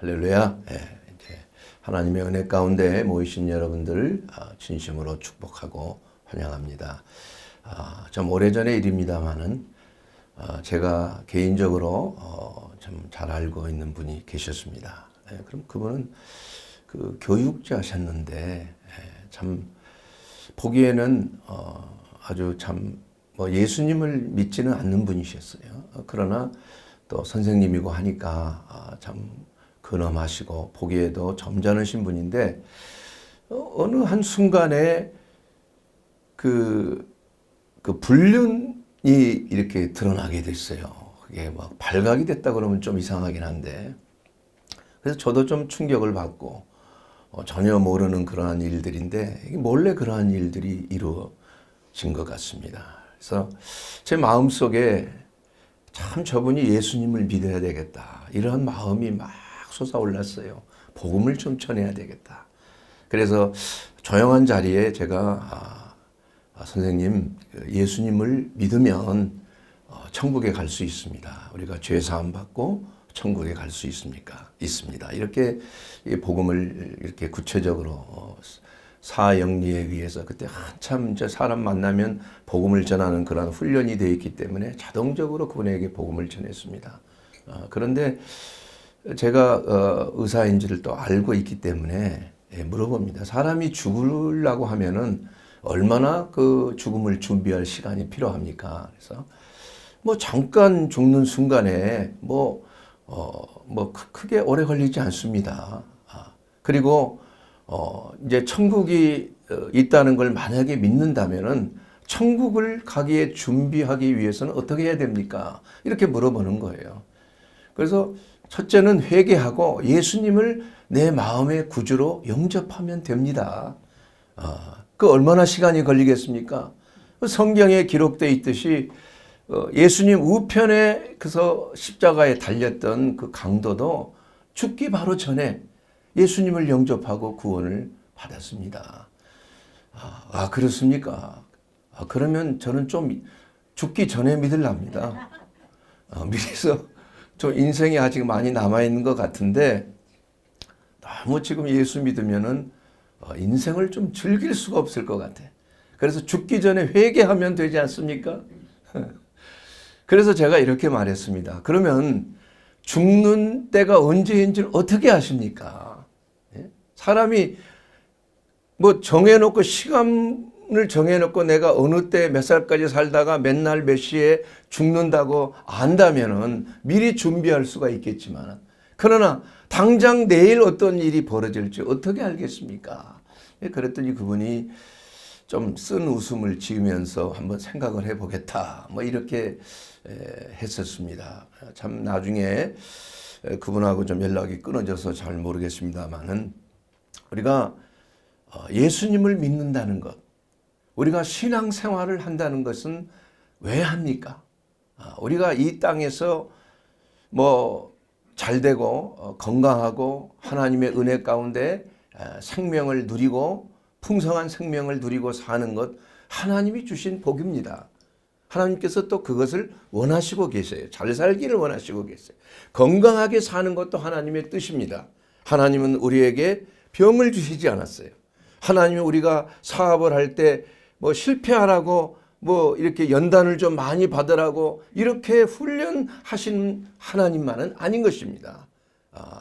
할렐루야. 이제 하나님의 은혜 가운데 모이신 여러분들 진심으로 축복하고 환영합니다. 좀 오래전의 일입니다만은 제가 개인적으로 좀 잘 알고 있는 분이 계셨습니다. 그럼 그분은 그 교육자셨는데 참 보기에는 아주 참 뭐 예수님을 믿지는 않는 분이셨어요. 그러나 또 선생님이고 하니까 참 근엄하시고 보기에도 점잖으신 분인데 어느 한 순간에 그 불륜이 이렇게 드러나게 됐어요. 그게 막 발각이 됐다 그러면 좀 이상하긴 한데 그래서 저도 좀 충격을 받고 전혀 모르는 그러한 일들인데 몰래 그러한 일들이 이루어진 것 같습니다. 그래서 제 마음속에 참 저분이 예수님을 믿어야 되겠다 이런 마음이 막 솟아올랐어요. 복음을 좀 전해야 되겠다. 그래서 조용한 자리에 제가 선생님 예수님을 믿으면 천국에 갈 수 있습니다. 우리가 죄 사함 받고 천국에 갈 수 있습니다. 이렇게 복음을 이렇게 구체적으로 사영리에 의해서 그때 한참 이제 사람 만나면 복음을 전하는 그런 훈련이 되어 있기 때문에 자동적으로 그분에게 복음을 전했습니다. 그런데 제가 의사인지를 또 알고 있기 때문에 물어봅니다. 사람이 죽으려고 하면은 얼마나 그 죽음을 준비할 시간이 필요합니까? 그래서 뭐 잠깐 죽는 순간에 크게 오래 걸리지 않습니다. 그리고 이제 천국이 있다는 걸 만약에 믿는다면은 천국을 가기에 준비하기 위해서는 어떻게 해야 됩니까? 이렇게 물어보는 거예요. 그래서 첫째는 회개하고 예수님을 내 마음의 구주로 영접하면 됩니다. 그 얼마나 시간이 걸리겠습니까? 성경에 기록되어 있듯이 예수님 우편에 그서 십자가에 달렸던 그 강도도 죽기 바로 전에 예수님을 영접하고 구원을 받았습니다. 그렇습니까? 그러면 저는 좀 죽기 전에 믿으랍니다. 미래서 좀 인생이 아직 많이 남아있는 것 같은데 너무 지금 예수 믿으면은 인생을 좀 즐길 수가 없을 것 같아. 그래서 죽기 전에 회개하면 되지 않습니까? 그래서 제가 이렇게 말했습니다. 그러면 죽는 때가 언제인지를 어떻게 아십니까? 사람이 뭐 정해놓고 시간을 정해놓고 내가 어느 때 몇 살까지 살다가 몇 날 몇 시에 죽는다고 안다면은 미리 준비할 수가 있겠지만 그러나 당장 내일 어떤 일이 벌어질지 어떻게 알겠습니까? 그랬더니 그분이 좀 쓴 웃음을 지으면서 한번 생각을 해보겠다. 뭐 이렇게 했었습니다. 참 나중에 그분하고 좀 연락이 끊어져서 잘 모르겠습니다만은 우리가 예수님을 믿는다는 것, 우리가 신앙생활을 한다는 것은 왜 합니까? 우리가 이 땅에서 뭐 잘되고 건강하고 하나님의 은혜 가운데 생명을 누리고 풍성한 생명을 누리고 사는 것 하나님이 주신 복입니다. 하나님께서 또 그것을 원하시고 계세요. 잘 살기를 원하시고 계세요. 건강하게 사는 것도 하나님의 뜻입니다. 하나님은 우리에게 병을 주시지 않았어요. 하나님이 우리가 사업을 할 때 뭐 실패하라고 뭐 이렇게 연단을 좀 많이 받으라고 이렇게 훈련하신 하나님만은 아닌 것입니다.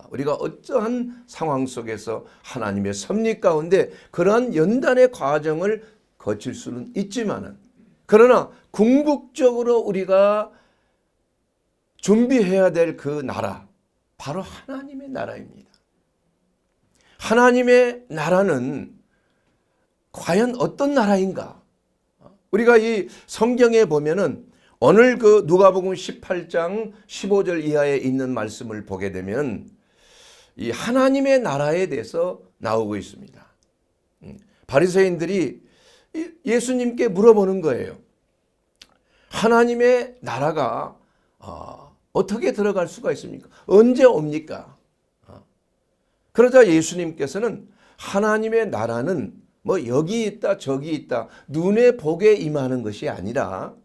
우리가 어떠한 상황 속에서 하나님의 섭리 가운데 그러한 연단의 과정을 거칠 수는 있지만은 그러나 궁극적으로 우리가 준비해야 될 그 나라 바로 하나님의 나라입니다. 하나님의 나라는 과연 어떤 나라인가? 우리가 이 성경에 보면은 오늘 그 누가복음 18장 15절 이하에 있는 말씀을 보게 되면 이 하나님의 나라에 대해서 나오고 있습니다. 바리새인들이 예수님께 물어보는 거예요. 하나님의 나라가 어떻게 들어갈 수가 있습니까? 언제 옵니까? 그러자 예수님께서는 하나님의 나라는 뭐 여기 있다 저기 있다 눈에 보게 임하는 것이 아니라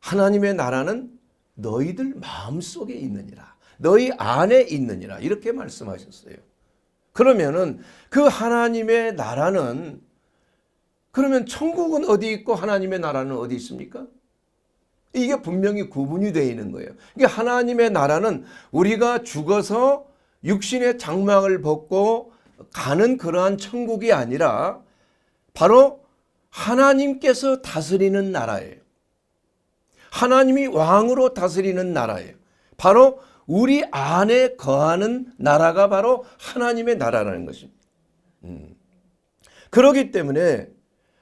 하나님의 나라는 너희들 마음속에 있느니라. 너희 안에 있느니라 이렇게 말씀하셨어요. 그러면은 그 하나님의 나라는 그러면 천국은 어디 있고 하나님의 나라는 어디 있습니까? 이게 분명히 구분이 되어 있는 거예요. 그러니까 하나님의 나라는 우리가 죽어서 육신의 장막을 벗고 가는 그러한 천국이 아니라 바로 하나님께서 다스리는 나라예요. 하나님이 왕으로 다스리는 나라예요. 바로 우리 안에 거하는 나라가 바로 하나님의 나라라는 것입니다. 그렇기 때문에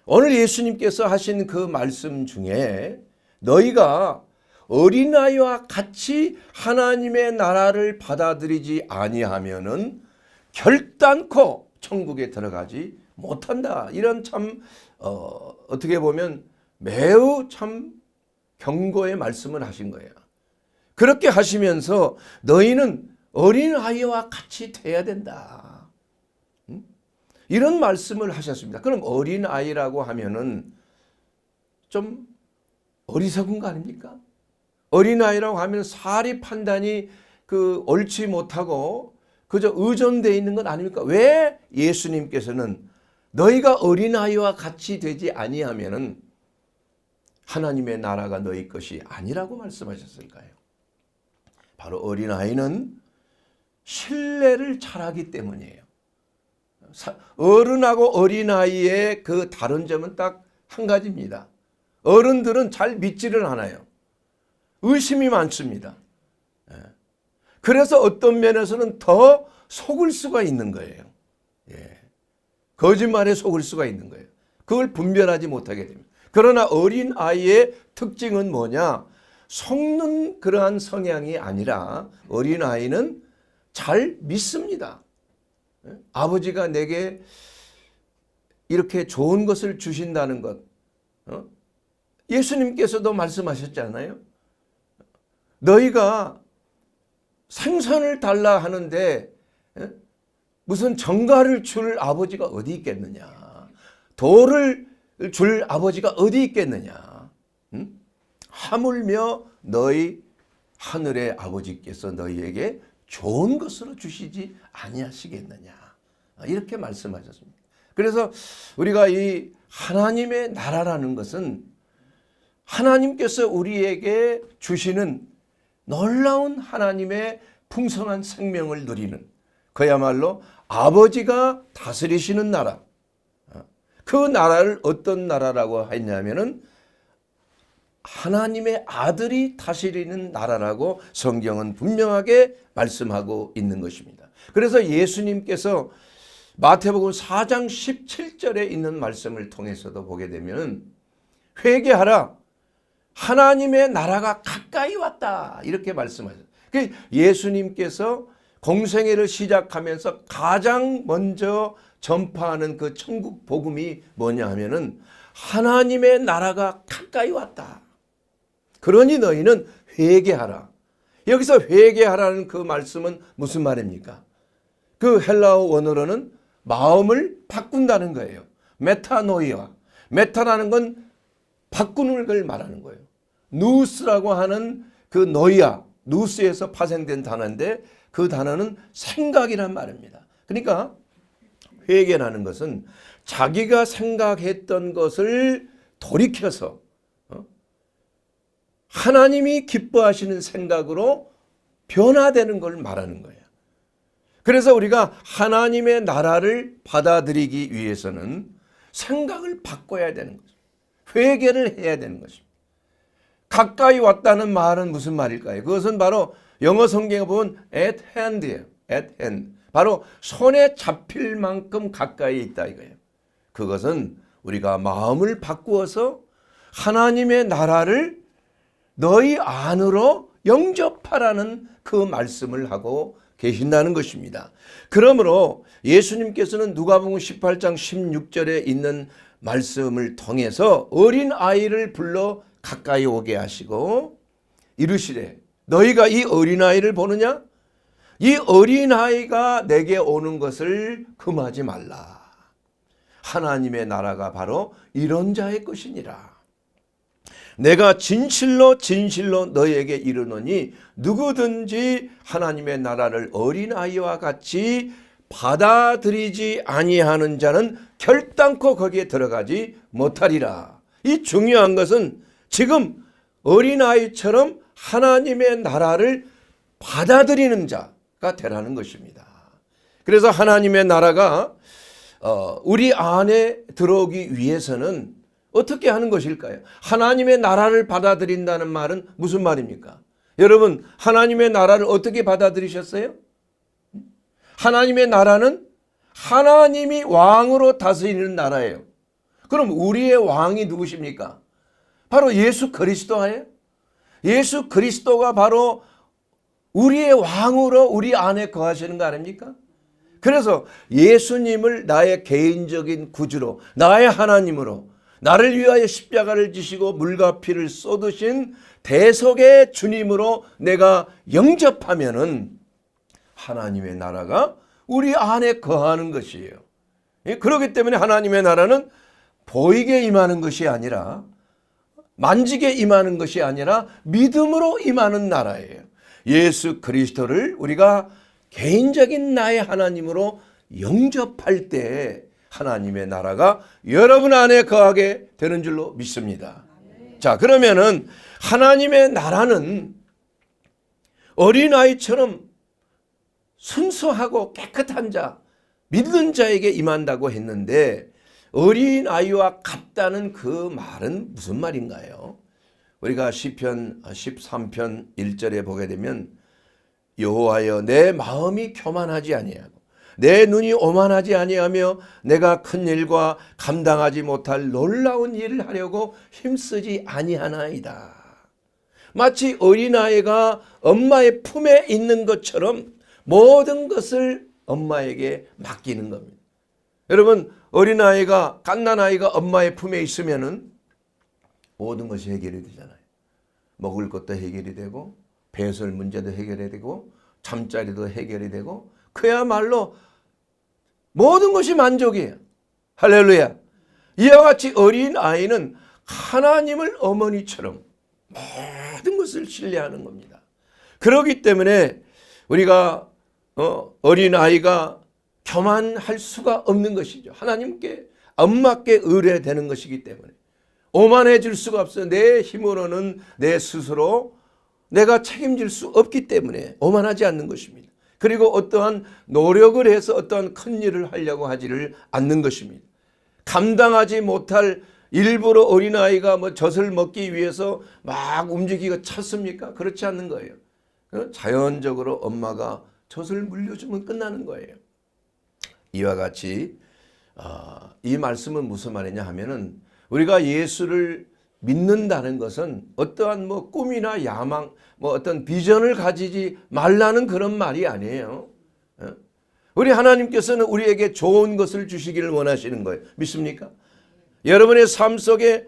오늘 예수님께서 하신 그 말씀 중에 너희가 어린아이와 같이 하나님의 나라를 받아들이지 아니하면은 결단코 천국에 들어가지 못한다. 이런 참 어떻게 보면 매우 참 경고의 말씀을 하신 거예요. 그렇게 하시면서 너희는 어린아이와 같이 돼야 된다. 이런 말씀을 하셨습니다. 그럼 어린아이라고 하면은 좀 어리석은 거 아닙니까? 어린아이라고 하면 사리 판단이 옳지 못하고 그저 의존되어 있는 것 아닙니까? 왜 예수님께서는 너희가 어린아이와 같이 되지 아니하면은 하나님의 나라가 너희 것이 아니라고 말씀하셨을까요? 바로 어린아이는 신뢰를 잘하기 때문이에요. 어른하고 어린아이의 그 다른 점은 딱 한 가지입니다. 어른들은 잘 믿지를 않아요. 의심이 많습니다. 그래서 어떤 면에서는 더 속을 수가 있는 거예요. 거짓말에 속을 수가 있는 거예요. 그걸 분별하지 못하게 됩니다. 그러나 어린아이의 특징은 뭐냐? 속는 그러한 성향이 아니라 어린아이는 잘 믿습니다. 아버지가 내게 이렇게 좋은 것을 주신다는 것. 예수님께서도 말씀하셨잖아요. 너희가 생선을 달라 하는데 무슨 정갈을 줄 아버지가 어디 있겠느냐. 돌을 줄 아버지가 어디 있겠느냐. 하물며 너희 하늘의 아버지께서 너희에게 좋은 것으로 주시지 아니하시겠느냐. 이렇게 말씀하셨습니다. 그래서 우리가 이 하나님의 나라라는 것은 하나님께서 우리에게 주시는 놀라운 하나님의 풍성한 생명을 누리는 그야말로 아버지가 다스리시는 나라. 그 나라를 어떤 나라라고 했냐면은 하나님의 아들이 다스리는 나라라고 성경은 분명하게 말씀하고 있는 것입니다. 그래서 예수님께서 마태복음 4장 17절에 있는 말씀을 통해서도 보게 되면 회개하라. 하나님의 나라가 가까이 왔다. 이렇게 말씀하셨어요. 예수님께서 공생애를 시작하면서 가장 먼저 전파하는 그 천국 복음이 뭐냐 하면은 하나님의 나라가 가까이 왔다. 그러니 너희는 회개하라. 여기서 회개하라는 그 말씀은 무슨 말입니까? 그 헬라어 원어로는 마음을 바꾼다는 거예요. 메타노이아. 메타라는 건 바꾸는 걸 말하는 거예요. 누스라고 하는 그 노이아, 누스에서 파생된 단어인데 그 단어는 생각이란 말입니다. 그러니까 회개라는 것은 자기가 생각했던 것을 돌이켜서 하나님이 기뻐하시는 생각으로 변화되는 걸 말하는 거예요. 그래서 우리가 하나님의 나라를 받아들이기 위해서는 생각을 바꿔야 되는 거죠. 회개를 해야 되는 것입니다. 가까이 왔다는 말은 무슨 말일까요? 그것은 바로 영어 성경에 보면 at hand이에요. at hand. 바로 손에 잡힐 만큼 가까이 있다 이거예요. 그것은 우리가 마음을 바꾸어서 하나님의 나라를 너희 안으로 영접하라는 그 말씀을 하고 계신다는 것입니다. 그러므로 예수님께서는 누가복음 18장 16절에 있는 말씀을 통해서 어린아이를 불러 가까이 오게 하시고 이르시되 너희가 이 어린아이를 보느냐? 이 어린아이가 내게 오는 것을 금하지 말라. 하나님의 나라가 바로 이런 자의 것이니라. 내가 진실로 진실로 너희에게 이르노니 누구든지 하나님의 나라를 어린아이와 같이 받아들이지 아니하는 자는 결단코 거기에 들어가지 못하리라. 이 중요한 것은 지금 어린아이처럼 하나님의 나라를 받아들이는 자가 되라는 것입니다. 그래서 하나님의 나라가 우리 안에 들어오기 위해서는 어떻게 하는 것일까요? 하나님의 나라를 받아들인다는 말은 무슨 말입니까? 여러분, 하나님의 나라를 어떻게 받아들이셨어요? 하나님의 나라는 하나님이 왕으로 다스리는 나라예요. 그럼 우리의 왕이 누구십니까? 바로 예수 그리스도예요. 예수 그리스도가 바로 우리의 왕으로 우리 안에 거하시는 거 아닙니까? 그래서 예수님을 나의 개인적인 구주로, 나의 하나님으로, 나를 위하여 십자가를 지시고 물과 피를 쏟으신 대속의 주님으로 내가 영접하면은 하나님의 나라가 우리 안에 거하는 것이에요. 그렇기 때문에 하나님의 나라는 보이게 임하는 것이 아니라, 만지게 임하는 것이 아니라 믿음으로 임하는 나라예요. 예수 그리스도를 우리가 개인적인 나의 하나님으로 영접할 때 하나님의 나라가 여러분 안에 거하게 되는 줄로 믿습니다. 자, 그러면은 하나님의 나라는 어린아이처럼 순수하고 깨끗한 자, 믿는 자에게 임한다고 했는데 어린아이와 같다는 그 말은 무슨 말인가요? 우리가 시편 13편 1절에 보게 되면 여호와여 내 마음이 교만하지 아니하고 내 눈이 오만하지 아니하며 내가 큰 일과 감당하지 못할 놀라운 일을 하려고 힘쓰지 아니하나이다. 마치 어린아이가 엄마의 품에 있는 것처럼 모든 것을 엄마에게 맡기는 겁니다. 여러분, 어린아이가, 갓난아이가 엄마의 품에 있으면은 모든 것이 해결이 되잖아요. 먹을 것도 해결이 되고 배설 문제도 해결이 되고 잠자리도 해결이 되고 그야말로 모든 것이 만족이에요. 할렐루야. 이와 같이 어린아이는 하나님을 어머니처럼 모든 것을 신뢰하는 겁니다. 그렇기 때문에 우리가 어린아이가 교만할 수가 없는 것이죠. 하나님께, 엄마께 의뢰되는 것이기 때문에 오만해질 수가 없어요. 내 힘으로는 내 스스로 내가 책임질 수 없기 때문에 오만하지 않는 것입니다. 그리고 어떠한 노력을 해서 어떠한 큰 일을 하려고 하지를 않는 것입니다. 감당하지 못할, 일부러 어린아이가 젖을 먹기 위해서 막 움직이고 찾습니까? 그렇지 않는 거예요. 자연적으로 엄마가 젖을 물려주면 끝나는 거예요. 이와 같이 이 말씀은 무슨 말이냐 하면은 우리가 예수를 믿는다는 것은 어떠한 꿈이나 야망, 어떤 비전을 가지지 말라는 그런 말이 아니에요. 우리 하나님께서는 우리에게 좋은 것을 주시기를 원하시는 거예요. 믿습니까? 여러분의 삶 속에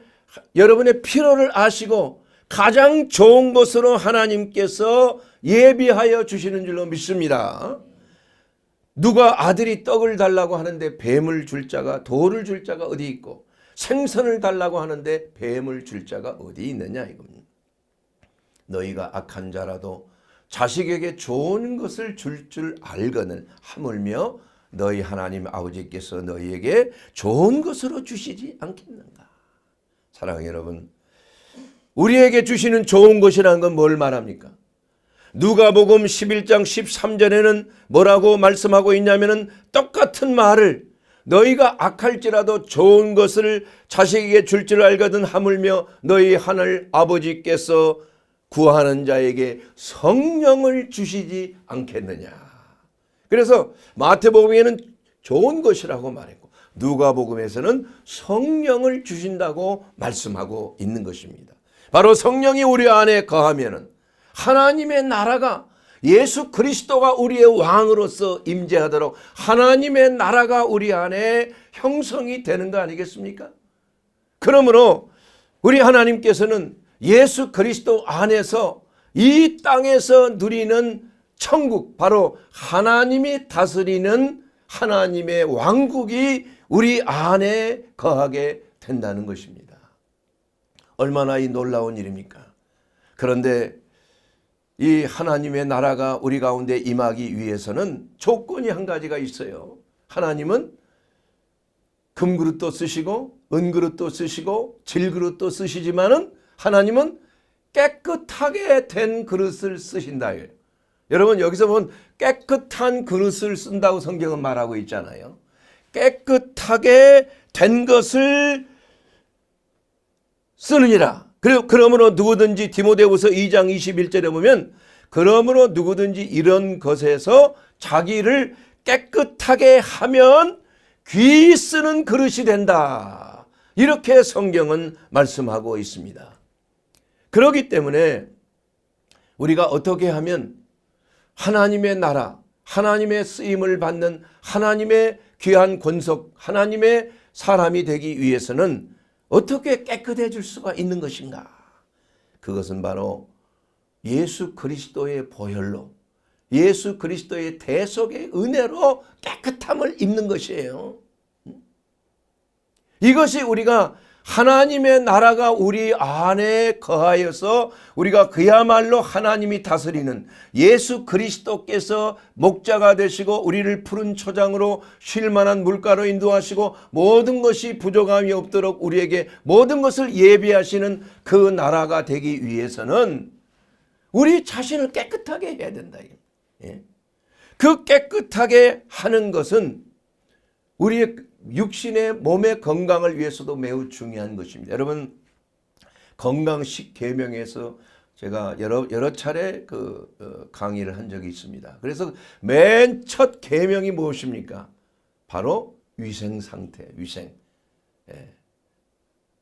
여러분의 필요를 아시고 가장 좋은 것으로 하나님께서 예비하여 주시는 줄로 믿습니다. 누가 아들이 떡을 달라고 하는데 뱀을 줄 자가, 돌을 줄 자가 어디 있고 생선을 달라고 하는데 뱀을 줄 자가 어디 있느냐 이겁니다. 너희가 악한 자라도 자식에게 좋은 것을 줄 알거늘 하물며 너희 하나님 아버지께서 너희에게 좋은 것으로 주시지 않겠는가. 사랑하는 여러분, 우리에게 주시는 좋은 것이라는 건 뭘 말합니까? 누가복음 11장 13절에는 뭐라고 말씀하고 있냐면은 똑같은 말을 너희가 악할지라도 좋은 것을 자식에게 줄 줄 알거든 하물며 너희 하늘 아버지께서 구하는 자에게 성령을 주시지 않겠느냐. 그래서 마태복음에는 좋은 것이라고 말했고 누가복음에서는 성령을 주신다고 말씀하고 있는 것입니다. 바로 성령이 우리 안에 거하면은 하나님의 나라가, 예수 그리스도가 우리의 왕으로서 임재하도록 하나님의 나라가 우리 안에 형성이 되는 거 아니겠습니까? 그러므로 우리 하나님께서는 예수 그리스도 안에서 이 땅에서 누리는 천국, 바로 하나님이 다스리는 하나님의 왕국이 우리 안에 거하게 된다는 것입니다. 얼마나 이 놀라운 일입니까? 그런데 이 하나님의 나라가 우리 가운데 임하기 위해서는 조건이 한 가지가 있어요. 하나님은 금그릇도 쓰시고 은그릇도 쓰시고 질그릇도 쓰시지만은 하나님은 깨끗하게 된 그릇을 쓰신다. 여러분 여기서 보면 깨끗한 그릇을 쓴다고 성경은 말하고 있잖아요. 깨끗하게 된 것을 쓰느니라. 그러므로 누구든지 디모데후서 2장 21절에 보면 그러므로 누구든지 이런 것에서 자기를 깨끗하게 하면 귀 쓰는 그릇이 된다. 이렇게 성경은 말씀하고 있습니다. 그렇기 때문에 우리가 어떻게 하면 하나님의 나라, 하나님의 쓰임을 받는 하나님의 귀한 권속, 하나님의 사람이 되기 위해서는 어떻게 깨끗해질 수가 있는 것인가? 그것은 바로 예수 그리스도의 보혈로, 예수 그리스도의 대속의 은혜로 깨끗함을 입는 것이에요. 이것이 우리가 하나님의 나라가 우리 안에 거하여서 우리가 그야말로 하나님이 다스리는 예수 그리스도께서 목자가 되시고 우리를 푸른 초장으로 쉴 만한 물가로 인도하시고 모든 것이 부족함이 없도록 우리에게 모든 것을 예비하시는 그 나라가 되기 위해서는 우리 자신을 깨끗하게 해야 된다. 그 깨끗하게 하는 것은 우리의 육신의 몸의 건강을 위해서도 매우 중요한 것입니다. 여러분 건강식 계명에서 제가 여러 차례 강의를 한 적이 있습니다. 그래서 맨 첫 계명이 무엇입니까? 바로 위생 상태, 위생.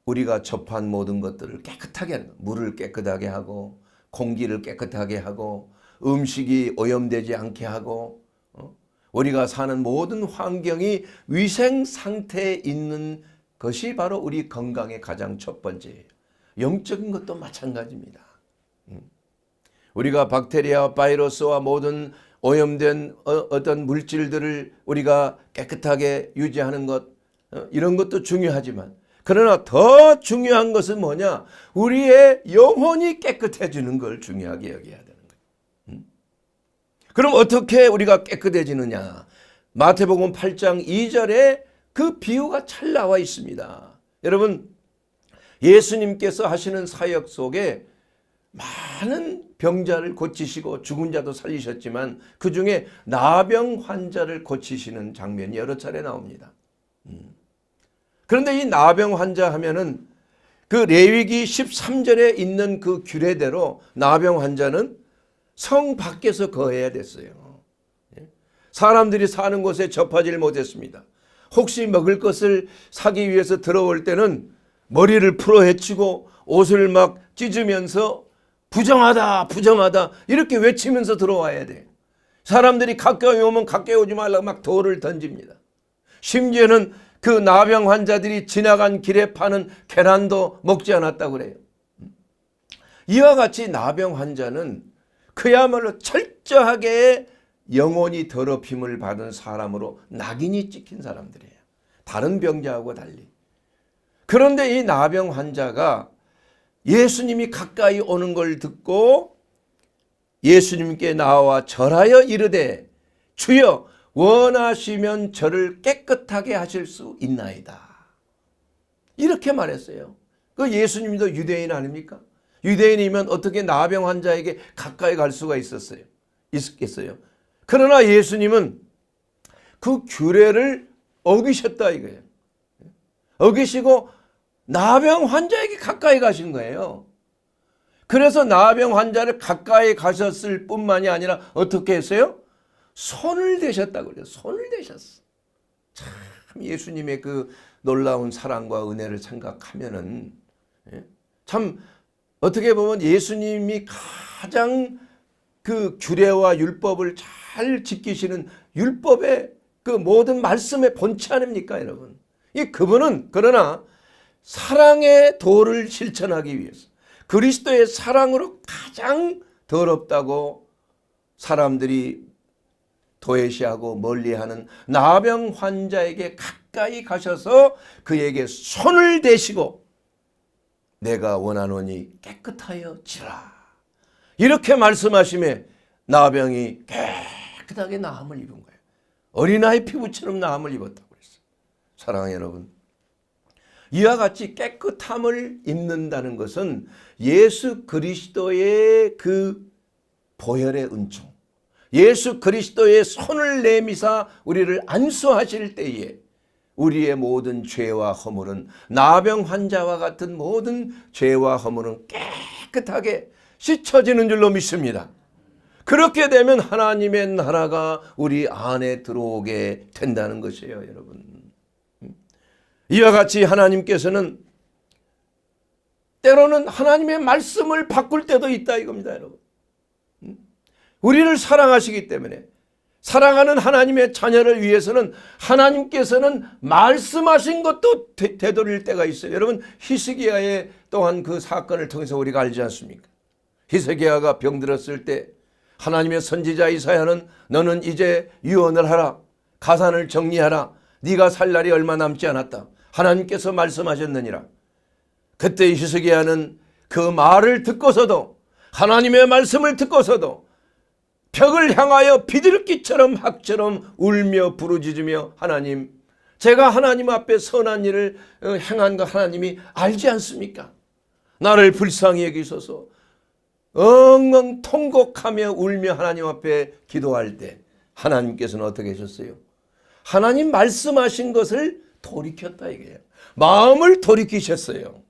우리가 접한 모든 것들을 깨끗하게 하는 것. 물을 깨끗하게 하고 공기를 깨끗하게 하고 음식이 오염되지 않게 하고 우리가 사는 모든 환경이 위생 상태에 있는 것이 바로 우리 건강의 가장 첫 번째예요. 영적인 것도 마찬가지입니다. 우리가 박테리아와 바이러스와 모든 오염된 어떤 물질들을 우리가 깨끗하게 유지하는 것, 이런 것도 중요하지만 그러나 더 중요한 것은 뭐냐? 우리의 영혼이 깨끗해지는 걸 중요하게 여겨야 돼요. 그럼 어떻게 우리가 깨끗해지느냐? 마태복음 8장 2절에 그 비유가 잘 나와 있습니다. 여러분 예수님께서 하시는 사역 속에 많은 병자를 고치시고 죽은 자도 살리셨지만 그 중에 나병 환자를 고치시는 장면이 여러 차례 나옵니다. 그런데 이 나병 환자 하면은 그 레위기 13절에 있는 그 규례대로 나병 환자는 성 밖에서 거해야 됐어요. 사람들이 사는 곳에 접하지 못했습니다. 혹시 먹을 것을 사기 위해서 들어올 때는 머리를 풀어 헤치고 옷을 막 찢으면서 부정하다 부정하다 이렇게 외치면서 들어와야 돼요. 사람들이 가까이 오면 가까이 오지 말라고 막 돌을 던집니다. 심지어는 그 나병 환자들이 지나간 길에 파는 계란도 먹지 않았다고 그래요. 이와 같이 나병 환자는 그야말로 철저하게 영혼이 더럽힘을 받은 사람으로 낙인이 찍힌 사람들이에요. 다른 병자하고 달리. 그런데 이 나병 환자가 예수님이 가까이 오는 걸 듣고 예수님께 나와 절하여 이르되 주여 원하시면 저를 깨끗하게 하실 수 있나이다. 이렇게 말했어요. 그 예수님도 유대인 아닙니까? 유대인이면 어떻게 나병 환자에게 가까이 갈 수가 있었겠어요? 그러나 예수님은 그 규례를 어기셨다 이거예요. 어기시고 나병 환자에게 가까이 가신 거예요. 그래서 나병 환자를 가까이 가셨을 뿐만이 아니라 어떻게 했어요? 손을 대셨다고 그래요. 손을 대셨어. 참 예수님의 그 놀라운 사랑과 은혜를 생각하면은 참 어떻게 보면 예수님이 가장 그 규례와 율법을 잘 지키시는 율법의 그 모든 말씀의 본체 아닙니까, 여러분? 그분은 그러나 사랑의 도를 실천하기 위해서 그리스도의 사랑으로 가장 더럽다고 사람들이 도외시하고 멀리하는 나병 환자에게 가까이 가셔서 그에게 손을 대시고 내가 원하노니 깨끗하여 지라. 이렇게 말씀하심에 나병이 깨끗하게 나음을 입은 거예요. 어린아이 피부처럼 나음을 입었다고 그랬어요. 사랑하는 여러분, 이와 같이 깨끗함을 입는다는 것은 예수 그리스도의 그 보혈의 은총, 예수 그리스도의 손을 내미사 우리를 안수하실 때에 우리의 모든 죄와 허물은, 나병 환자와 같은 모든 죄와 허물은 깨끗하게 씻어지는 줄로 믿습니다. 그렇게 되면 하나님의 나라가 우리 안에 들어오게 된다는 것이에요, 여러분. 이와 같이 하나님께서는 때로는 하나님의 말씀을 바꿀 때도 있다 이겁니다, 여러분. 우리를 사랑하시기 때문에, 사랑하는 하나님의 자녀를 위해서는 하나님께서는 말씀하신 것도 되돌릴 때가 있어요. 여러분, 히스기야의 또한 그 사건을 통해서 우리가 알지 않습니까? 히스기야가 병들었을 때 하나님의 선지자 이사야는 너는 이제 유언을 하라, 가산을 정리하라, 네가 살 날이 얼마 남지 않았다, 하나님께서 말씀하셨느니라. 그때 히스기야는 그 말을 듣고서도, 하나님의 말씀을 듣고서도 벽을 향하여 비둘기처럼 학처럼 울며 부르짖으며, 하나님, 제가 하나님 앞에 선한 일을 행한 거 하나님이 알지 않습니까? 나를 불쌍히 여기소서. 엉엉 통곡하며 울며 하나님 앞에 기도할 때 하나님께서는 어떻게 하셨어요? 하나님 말씀하신 것을 돌이켰다 이거예요. 마음을 돌이키셨어요.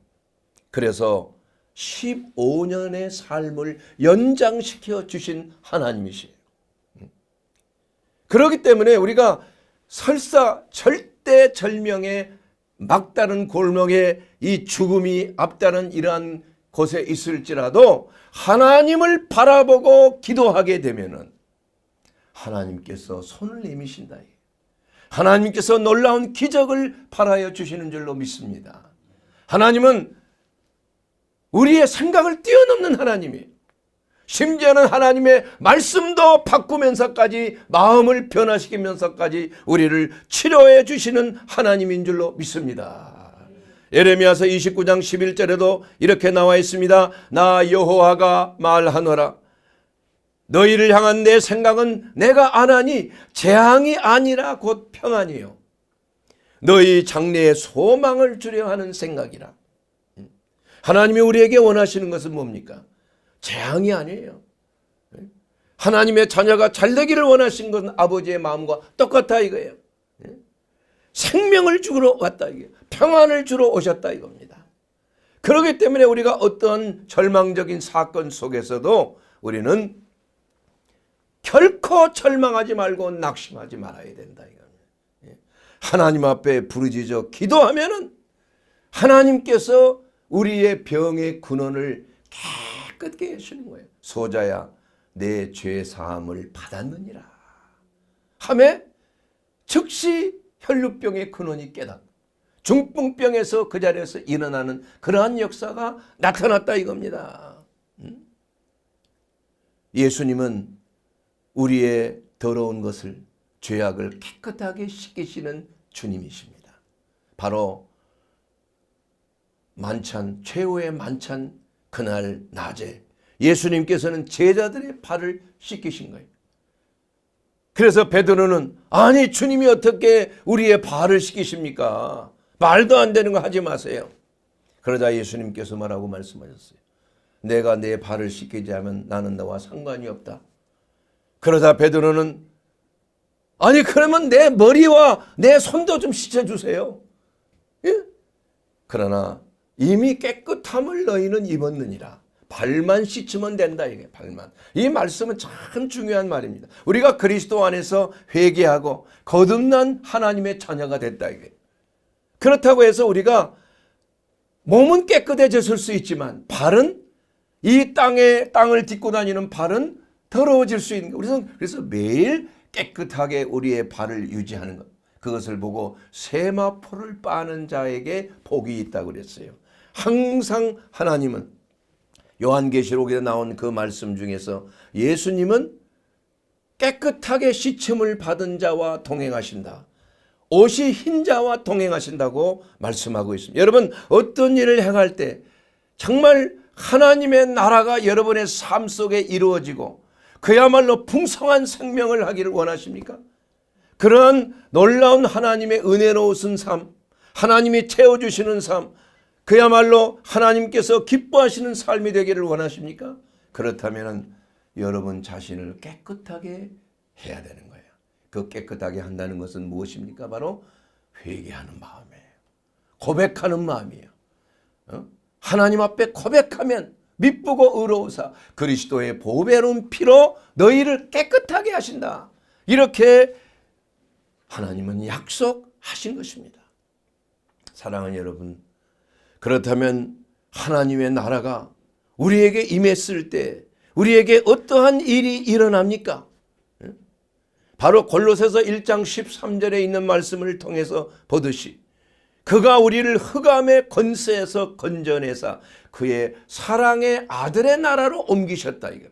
그래서 15년의 삶을 연장시켜 주신 하나님이시에요. 그렇기 때문에 우리가 설사 절대절명의 막다른 골목에 이 죽음이 앞다른 이러한 곳에 있을지라도 하나님을 바라보고 기도하게 되면은 하나님께서 손을 내미신다. 하나님께서 놀라운 기적을 발하여 주시는 줄로 믿습니다. 하나님은 우리의 생각을 뛰어넘는 하나님이에요. 심지어는 하나님의 말씀도 바꾸면서까지, 마음을 변화시키면서까지 우리를 치료해 주시는 하나님인 줄로 믿습니다. 예레미야서 29장 11절에도 이렇게 나와 있습니다. 나 여호와가 말하노라. 너희를 향한 내 생각은 내가 아나니 재앙이 아니라 곧 평안이요, 너희 장래에 소망을 주려 하는 생각이라. 하나님이 우리에게 원하시는 것은 뭡니까? 재앙이 아니에요. 하나님의 자녀가 잘되기를 원하신 것은 아버지의 마음과 똑같다 이거예요. 생명을 주러 왔다 이거예요. 평안을 주러 오셨다 이겁니다. 그렇기 때문에 우리가 어떤 절망적인 사건 속에서도 우리는 결코 절망하지 말고 낙심하지 말아야 된다 이겁니다. 하나님 앞에 부르짖어 기도하면은 하나님께서 우리의 병의 근원을 깨끗게 해주시는 거예요. 소자야, 내 죄 사함을 받았느니라 하매 즉시 혈루병의 근원이 깨닫고 중풍병에서 그 자리에서 일어나는 그러한 역사가 나타났다 이겁니다. 예수님은 우리의 더러운 것을, 죄악을 깨끗하게 씻기시는 주님이십니다. 바로 만찬, 최후의 만찬 그날 낮에 예수님께서는 제자들의 발을 씻기신 거예요. 그래서 베드로는 아니 주님이 어떻게 우리의 발을 씻기십니까? 말도 안 되는 거 하지 마세요. 그러자 예수님께서 뭐라고 말씀하셨어요? 내가 내 발을 씻기지 않으면 나는 너와 상관이 없다. 그러자 베드로는 아니 그러면 내 머리와 내 손도 좀 씻어주세요. 예? 그러나 이미 깨끗함을 너희는 입었느니라. 발만 씻으면 된다 이게 발만. 이 말씀은 참 중요한 말입니다. 우리가 그리스도 안에서 회개하고 거듭난 하나님의 자녀가 됐다 이게. 그렇다고 해서 우리가 몸은 깨끗해졌을 수 있지만 발은, 이 땅을 딛고 다니는 발은 더러워질 수 있는 거예요. 그래서 매일 깨끗하게 우리의 발을 유지하는 것. 그것을 보고 세마포를 빠는 자에게 복이 있다고 그랬어요. 항상 하나님은 요한계시록에 나온 그 말씀 중에서 예수님은 깨끗하게 씻음을 받은 자와 동행하신다. 옷이 흰 자와 동행하신다고 말씀하고 있습니다. 여러분 어떤 일을 행할 때 정말 하나님의 나라가 여러분의 삶 속에 이루어지고 그야말로 풍성한 생명을 하기를 원하십니까? 그런 놀라운 하나님의 은혜로우신 삶, 하나님이 채워주시는 삶, 그야말로 하나님께서 기뻐하시는 삶이 되기를 원하십니까? 그렇다면 여러분 자신을 깨끗하게 해야 되는 거예요. 그 깨끗하게 한다는 것은 무엇입니까? 바로 회개하는 마음이에요. 고백하는 마음이에요. 하나님 앞에 고백하면 미쁘고 의로우사 그리스도의 보배로운 피로 너희를 깨끗하게 하신다. 이렇게 하나님은 약속하신 것입니다. 사랑하는 여러분, 그렇다면 하나님의 나라가 우리에게 임했을 때 우리에게 어떠한 일이 일어납니까? 바로 골로새서 1장 13절에 있는 말씀을 통해서 보듯이 그가 우리를 흑암의 권세에서 건져내사 그의 사랑의 아들의 나라로 옮기셨다. 이거.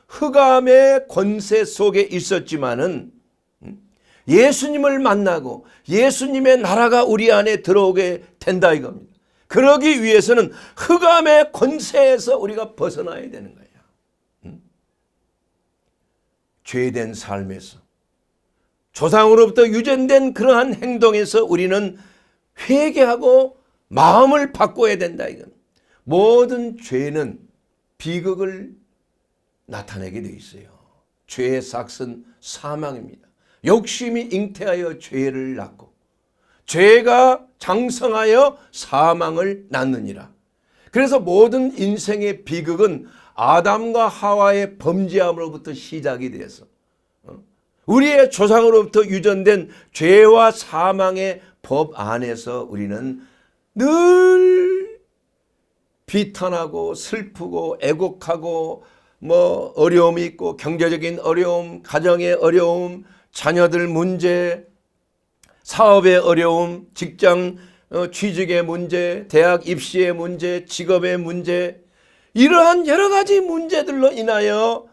흑암의 권세 속에 있었지만은 예수님을 만나고 예수님의 나라가 우리 안에 들어오게 된다 이겁니다. 그러기 위해서는 흑암의 권세에서 우리가 벗어나야 되는 거예요. 죄된 삶에서 조상으로부터 유전된 그러한 행동에서 우리는 회개하고 마음을 바꿔야 된다 이건. 모든 죄는 비극을 나타내게 돼 있어요. 죄의 삭은 사망입니다. 욕심이 잉태하여 죄를 낳고 죄가 장성하여 사망을 낳느니라. 그래서 모든 인생의 비극은 아담과 하와의 범죄함으로부터 시작이 돼서 우리의 조상으로부터 유전된 죄와 사망의 법 안에서 우리는 늘 비탄하고 슬프고 애곡하고 어려움이 있고 경제적인 어려움, 가정의 어려움, 자녀들 문제, 사업의 어려움, 직장 취직의 문제, 대학 입시의 문제, 직업의 문제, 이러한 여러 가지 문제들로 인하여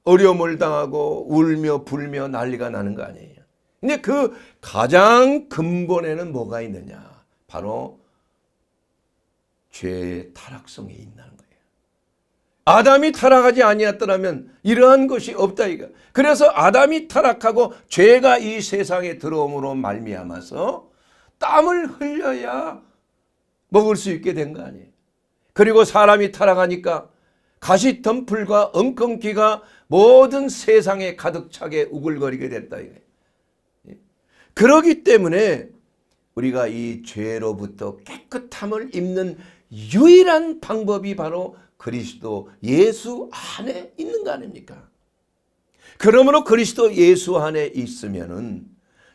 어려움을 당하고 울며 불며 난리가 나는 거 아니에요. 근데 그 가장 근본에는 뭐가 있느냐? 바로 죄의 타락성이 있다는 거예요. 아담이 타락하지 아니었더라면 이러한 것이 없다 이거. 그래서 아담이 타락하고 죄가 이 세상에 들어옴으로 말미암아서 땀을 흘려야 먹을 수 있게 된 거 아니에요. 그리고 사람이 타락하니까 가시덤불과 엉겅퀴가 모든 세상에 가득 차게 우글거리게 됐다 이거예요. 그렇기 때문에 우리가 이 죄로부터 깨끗함을 입는 유일한 방법이 바로 그리스도 예수 안에 있는 거 아닙니까? 그러므로 그리스도 예수 안에 있으면은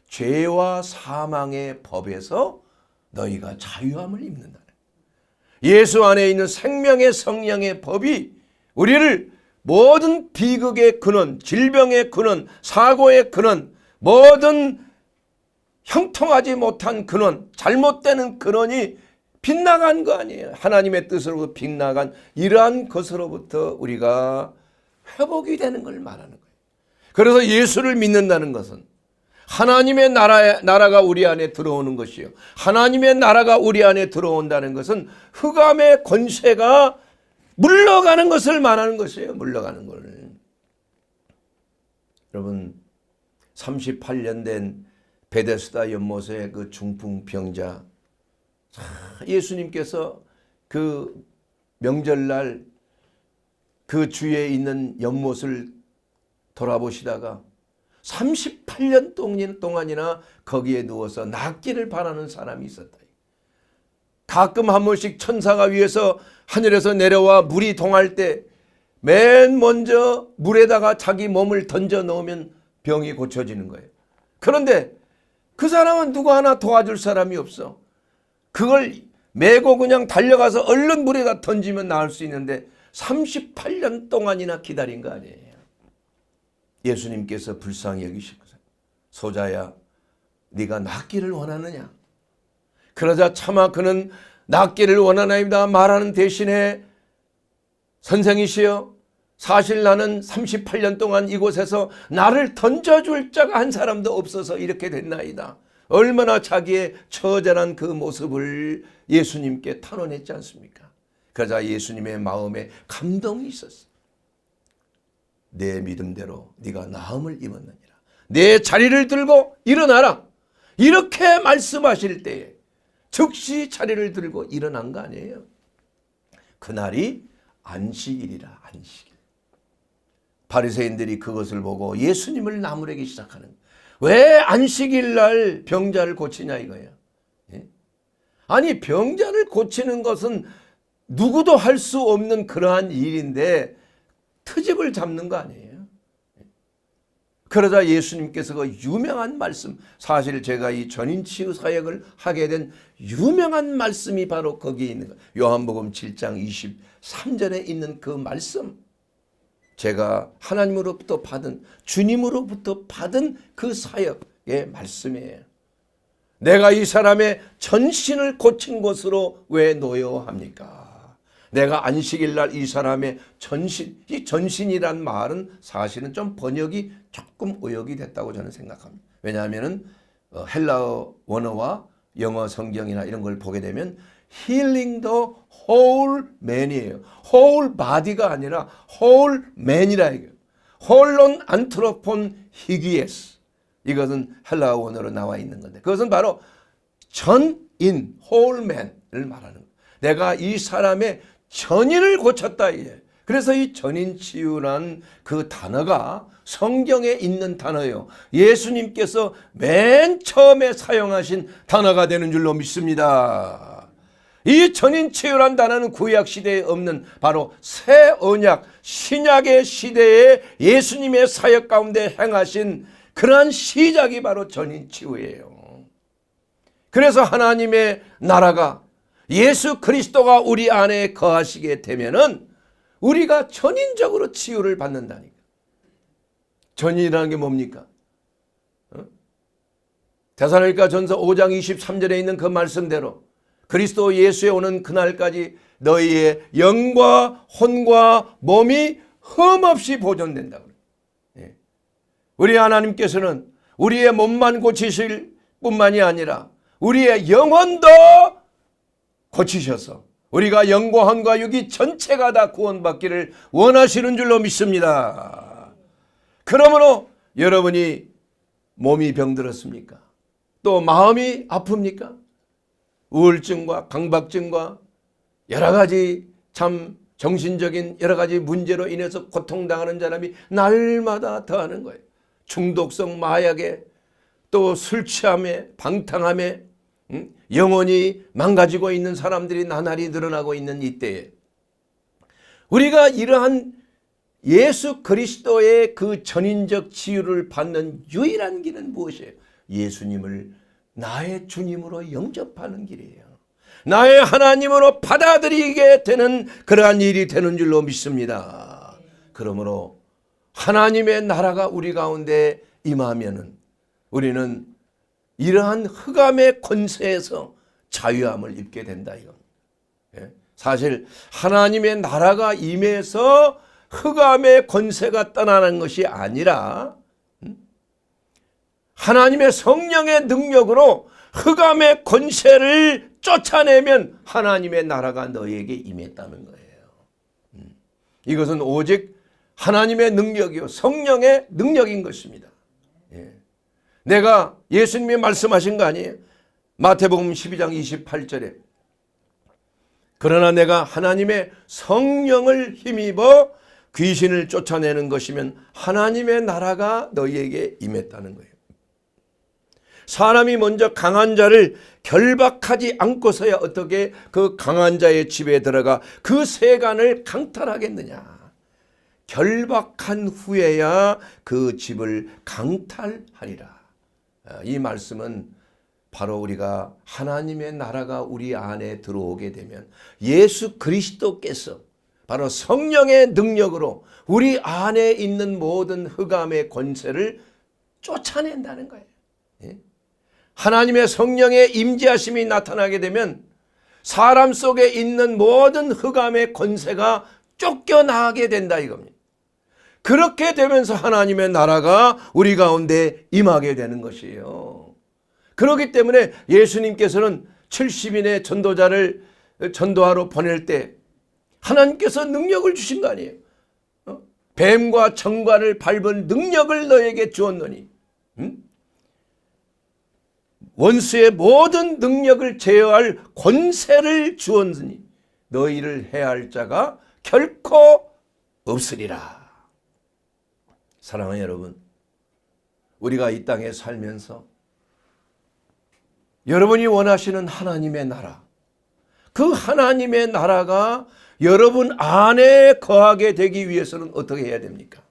죄와 사망의 법에서 너희가 자유함을 입는다. 예수 안에 있는 생명의 성령의 법이 우리를 모든 비극의 근원, 질병의 근원, 사고의 근원, 모든 형통하지 못한 근원, 잘못되는 근원이 빗나간 거 아니에요. 하나님의 뜻으로 빗나간 이러한 것으로부터 우리가 회복이 되는 걸 말하는 거예요. 그래서 예수를 믿는다는 것은 하나님의 나라가 우리 안에 들어오는 것이요. 하나님의 나라가 우리 안에 들어온다는 것은 흑암의 권세가 물러가는 것을 말하는 것이에요. 물러가는 걸. 여러분 38년 된 베데스다 연못의 그 중풍병자, 예수님께서 그 명절날 그 주위에 있는 연못을 돌아보시다가 38년 동안이나 거기에 누워서 낫기를 바라는 사람이 있었다. 가끔 한 번씩 천사가 위에서 하늘에서 내려와 물이 동할 때 맨 먼저 물에다가 자기 몸을 던져 넣으면 병이 고쳐지는 거예요. 그런데 그 사람은 누구 하나 도와줄 사람이 없어. 그걸 메고 그냥 달려가서 얼른 물에다 던지면 나을 수 있는데 38년 동안이나 기다린 거 아니에요. 예수님께서 불쌍히 여기시고 소자야 네가 낫기를 원하느냐. 그러자 차마 그는 낫기를 원하나이다 말하는 대신에 선생이시여 사실 나는 38년 동안 이곳에서 나를 던져줄 자가 한 사람도 없어서 이렇게 됐나이다. 얼마나 자기의 처절한 그 모습을 예수님께 탄원했지 않습니까? 그러자 예수님의 마음에 감동이 있었어. 내 믿음대로 네가 나음을 입었느니라. 내 자리를 들고 일어나라. 이렇게 말씀하실 때에 즉시 자리를 들고 일어난 거 아니에요. 그날이 안식일이라. 안식일. 바리새인들이 그것을 보고 예수님을 나무라기 시작하는 거예요. 왜 안식일 날 병자를 고치냐 이거예요. 예? 아니 병자를 고치는 것은 누구도 할 수 없는 그러한 일인데 트집을 잡는 거 아니에요. 그러자 예수님께서 그 유명한 말씀, 사실 제가 이 전인치유 사역을 하게 된 유명한 말씀이 바로 거기에 있는 거예요. 요한복음 7장 23절에 있는 그 말씀, 제가 하나님으로부터 받은, 주님으로부터 받은 그 사역의 말씀이에요. 내가 이 사람의 전신을 고친 것으로 왜 노여워합니까? 내가 안식일 날 이 사람의 전신, 이 전신이란 말은 사실은 좀 번역이 조금 의역이 됐다고 저는 생각합니다. 왜냐하면 헬라어 원어와 영어 성경이나 이런 걸 보게 되면 healing the whole man이에요. whole body가 아니라 whole man이라 이거예요. 홀론 안트로폰 히기에스. 이것은 헬라어 원어로 나와 있는 건데 그것은 바로 전인, whole man을 말하는 거예요. 내가 이 사람의 전인을 고쳤다. 그래서 이 전인치유란 그 단어가 성경에 있는 단어예요. 예수님께서 맨 처음에 사용하신 단어가 되는 줄로 믿습니다. 이 전인치유란 단어는 구약 시대에 없는 바로 새 언약, 신약의 시대에 예수님의 사역 가운데 행하신 그러한 시작이 바로 전인치유예요. 그래서 하나님의 나라가 예수 그리스도가 우리 안에 거하시게 되면은 우리가 전인적으로 치유를 받는다니까. 전인이라는 게 뭡니까? 데살로니가 전서 5장 23절에 있는 그 말씀대로 그리스도 예수에 오는 그날까지 너희의 영과 혼과 몸이 흠없이 보존된다고. 우리 하나님께서는 우리의 몸만 고치실 뿐만이 아니라 우리의 영혼도 고치셔서 우리가 영과 혼과 육이 전체가 다 구원받기를 원하시는 줄로 믿습니다. 그러므로 여러분이 몸이 병들었습니까? 또 마음이 아픕니까? 우울증과 강박증과 여러 가지 참 정신적인 여러 가지 문제로 인해서 고통당하는 사람이 날마다 더하는 거예요. 중독성 마약에 또 술 취함에 방탕함에 영혼이 망가지고 있는 사람들이 나날이 늘어나고 있는 이때에 우리가 이러한 예수 그리스도의 그 전인적 치유를 받는 유일한 길은 무엇이에요? 예수님을 나의 주님으로 영접하는 길이에요. 나의 하나님으로 받아들이게 되는 그러한 일이 되는 줄로 믿습니다. 그러므로 하나님의 나라가 우리 가운데 임하면은 우리는 이러한 흑암의 권세에서 자유함을 입게 된다 이거. 사실 하나님의 나라가 임해서 흑암의 권세가 떠나는 것이 아니라 하나님의 성령의 능력으로 흑암의 권세를 쫓아내면 하나님의 나라가 너희에게 임했다는 거예요. 이것은 오직 하나님의 능력이요 성령의 능력인 것입니다. 내가 예수님이 말씀하신 거 아니에요? 마태복음 12장 28절에 그러나 내가 하나님의 성령을 힘입어 귀신을 쫓아내는 것이면 하나님의 나라가 너희에게 임했다는 거예요. 사람이 먼저 강한 자를 결박하지 않고서야 어떻게 그 강한 자의 집에 들어가 그 세간을 강탈하겠느냐. 결박한 후에야 그 집을 강탈하리라. 이 말씀은 바로 우리가 하나님의 나라가 우리 안에 들어오게 되면 예수 그리스도께서 바로 성령의 능력으로 우리 안에 있는 모든 흑암의 권세를 쫓아낸다는 거예요. 하나님의 성령의 임재하심이 나타나게 되면 사람 속에 있는 모든 흑암의 권세가 쫓겨나게 된다 이겁니다. 그렇게 되면서 하나님의 나라가 우리 가운데 임하게 되는 것이에요. 그렇기 때문에 예수님께서는 70인의 전도자를 전도하러 보낼 때 하나님께서 능력을 주신 거 아니에요. 뱀과 청과를 밟은 능력을 너에게 주었노니, 원수의 모든 능력을 제어할 권세를 주었으니 너희를 해할 자가 결코 없으리라. 사랑하는 여러분, 우리가 이 땅에 살면서 여러분이 원하시는 하나님의 나라, 그 하나님의 나라가 여러분 안에 거하게 되기 위해서는 어떻게 해야 됩니까?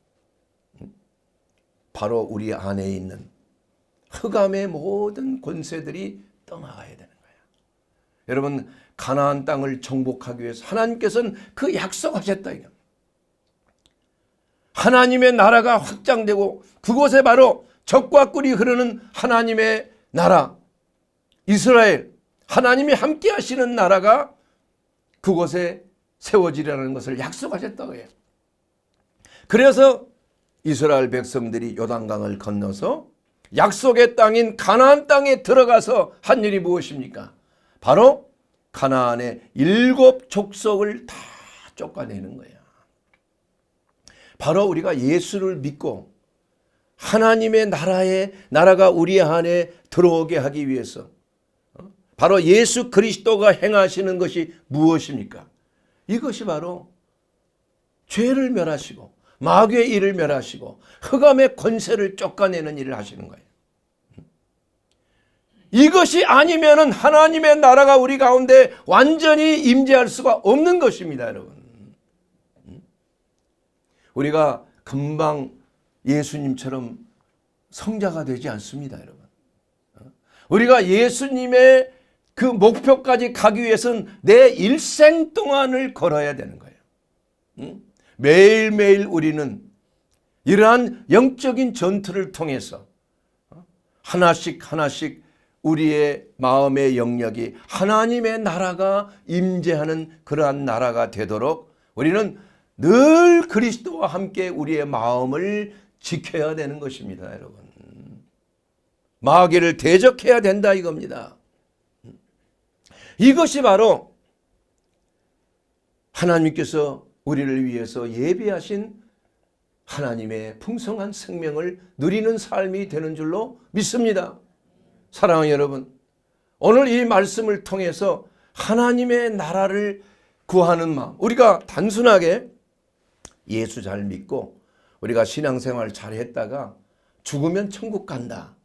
바로 우리 안에 있는 흑암의 모든 권세들이 떠나가야 되는 거예요. 여러분, 가나안 땅을 정복하기 위해서 하나님께서는 그 약속하셨다. 하나님의 나라가 확장되고 그곳에 바로 적과 꿀이 흐르는 하나님의 나라, 이스라엘, 하나님이 함께 하시는 나라가 그곳에 세워지라는 것을 약속하셨다고 해요. 그래서 이스라엘 백성들이 요단강을 건너서 약속의 땅인 가나안 땅에 들어가서 한 일이 무엇입니까? 바로 가나안의 7 족속을 다 쫓아내는 거예요. 바로 우리가 예수를 믿고 하나님의 나라가 우리 안에 들어오게 하기 위해서 바로 예수 그리스도가 행하시는 것이 무엇입니까? 이것이 바로 죄를 멸하시고 마귀의 일을 멸하시고 흑암의 권세를 쫓아내는 일을 하시는 거예요. 이것이 아니면은 하나님의 나라가 우리 가운데 완전히 임재할 수가 없는 것입니다, 여러분. 우리가 금방 예수님처럼 성자가 되지 않습니다, 여러분. 우리가 예수님의 그 목표까지 가기 위해서는 내 일생 동안을 걸어야 되는 거예요. 매일매일 우리는 이러한 영적인 전투를 통해서 하나씩 우리의 마음의 영역이 하나님의 나라가 임재하는 그러한 나라가 되도록 우리는 늘 그리스도와 함께 우리의 마음을 지켜야 되는 것입니다, 여러분. 마귀를 대적해야 된다 이겁니다. 이것이 바로 하나님께서 우리를 위해서 예비하신 하나님의 풍성한 생명을 누리는 삶이 되는 줄로 믿습니다. 사랑하는 여러분, 오늘 이 말씀을 통해서 하나님의 나라를 구하는 마음, 우리가 단순하게 예수 잘 믿고 우리가 신앙생활 잘 했다가 죽으면 천국 간다,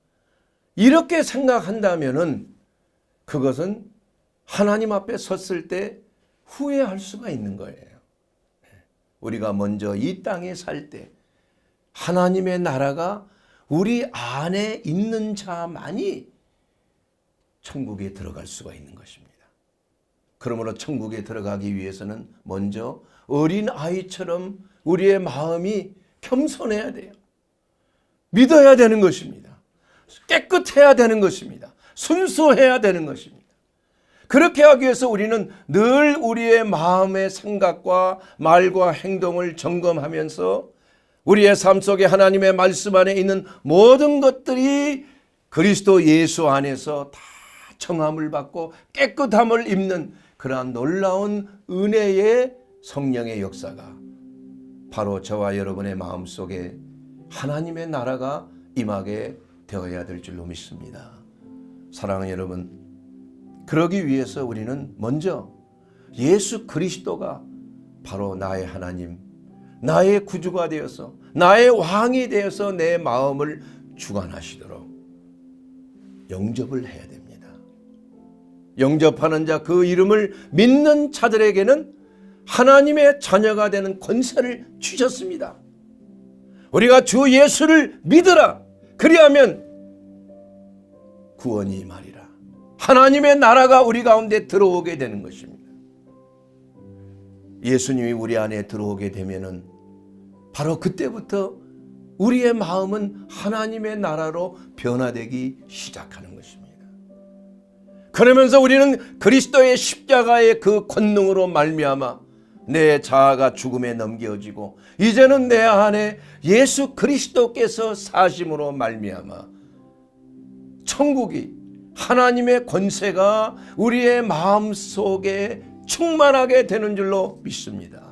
이렇게 생각한다면은 그것은 하나님 앞에 섰을 때 후회할 수가 있는 거예요. 우리가 먼저 이 땅에 살 때 하나님의 나라가 우리 안에 있는 자만이 천국에 들어갈 수가 있는 것입니다. 그러므로 천국에 들어가기 위해서는 먼저 어린 아이처럼 우리의 마음이 겸손해야 돼요. 믿어야 되는 것입니다. 깨끗해야 되는 것입니다. 순수해야 되는 것입니다. 그렇게 하기 위해서 우리는 늘 우리의 마음의 생각과 말과 행동을 점검하면서 우리의 삶 속에 하나님의 말씀 안에 있는 모든 것들이 그리스도 예수 안에서 다 청함을 받고 깨끗함을 입는 그러한 놀라운 은혜의 성령의 역사가 바로 저와 여러분의 마음속에 하나님의 나라가 임하게 되어야 될 줄로 믿습니다. 사랑하는 여러분, 그러기 위해서 우리는 먼저 예수 그리스도가 바로 나의 하나님, 나의 구주가 되어서 나의 왕이 되어서 내 마음을 주관하시도록 영접을 해야 됩니다. 영접하는 자, 그 이름을 믿는 자들에게는 하나님의 자녀가 되는 권세를 주셨습니다. 우리가 주 예수를 믿으라, 그리하면 구원이 임하리라. 하나님의 나라가 우리 가운데 들어오게 되는 것입니다. 예수님이 우리 안에 들어오게 되면은 바로 그때부터 우리의 마음은 하나님의 나라로 변화되기 시작하는 것입니다. 그러면서 우리는 그리스도의 십자가의 그 권능으로 말미암아 내 자아가 죽음에 넘겨지고 이제는 내 안에 예수 그리스도께서 사심으로 말미암아 천국이, 하나님의 권세가 우리의 마음속에 충만하게 되는 줄로 믿습니다.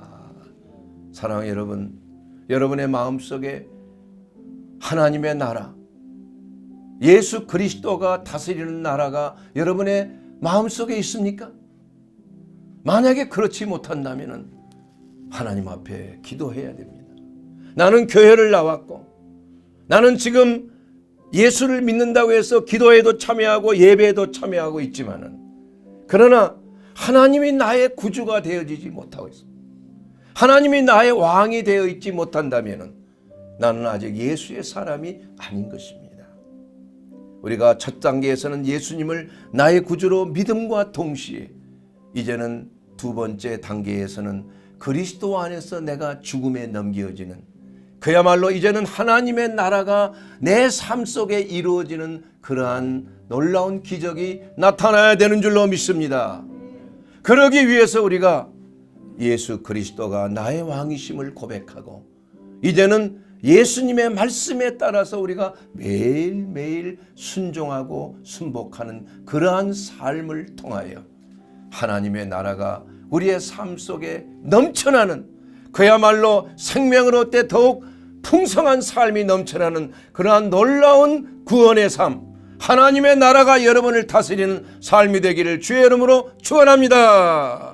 사랑하는 여러분, 여러분의 마음속에 하나님의 나라, 예수 그리스도가 다스리는 나라가 여러분의 마음속에 있습니까? 만약에 그렇지 못한다면 하나님 앞에 기도해야 됩니다. 나는 교회를 나왔고, 나는 지금 예수를 믿는다고 해서 기도에도 참여하고 예배에도 참여하고 있지만은, 그러나 하나님이 나의 구주가 되어지지 못하고 있습니다. 하나님이 나의 왕이 되어 있지 못한다면 나는 아직 예수의 사람이 아닌 것입니다. 우리가 첫 단계에서는 예수님을 나의 구주로 믿음과 동시에 이제는 두 번째 단계에서는 그리스도 안에서 내가 죽음에 넘겨지는, 그야말로 이제는 하나님의 나라가 내 삶 속에 이루어지는 그러한 놀라운 기적이 나타나야 되는 줄로 믿습니다. 그러기 위해서 우리가 예수 그리스도가 나의 왕이심을 고백하고, 이제는 예수님의 말씀에 따라서 우리가 매일매일 순종하고 순복하는 그러한 삶을 통하여 하나님의 나라가 우리의 삶 속에 넘쳐나는, 그야말로 생명을 얻되 더욱 풍성한 삶이 넘쳐나는 그러한 놀라운 구원의 삶, 하나님의 나라가 여러분을 다스리는 삶이 되기를 주의 이름으로 축원합니다.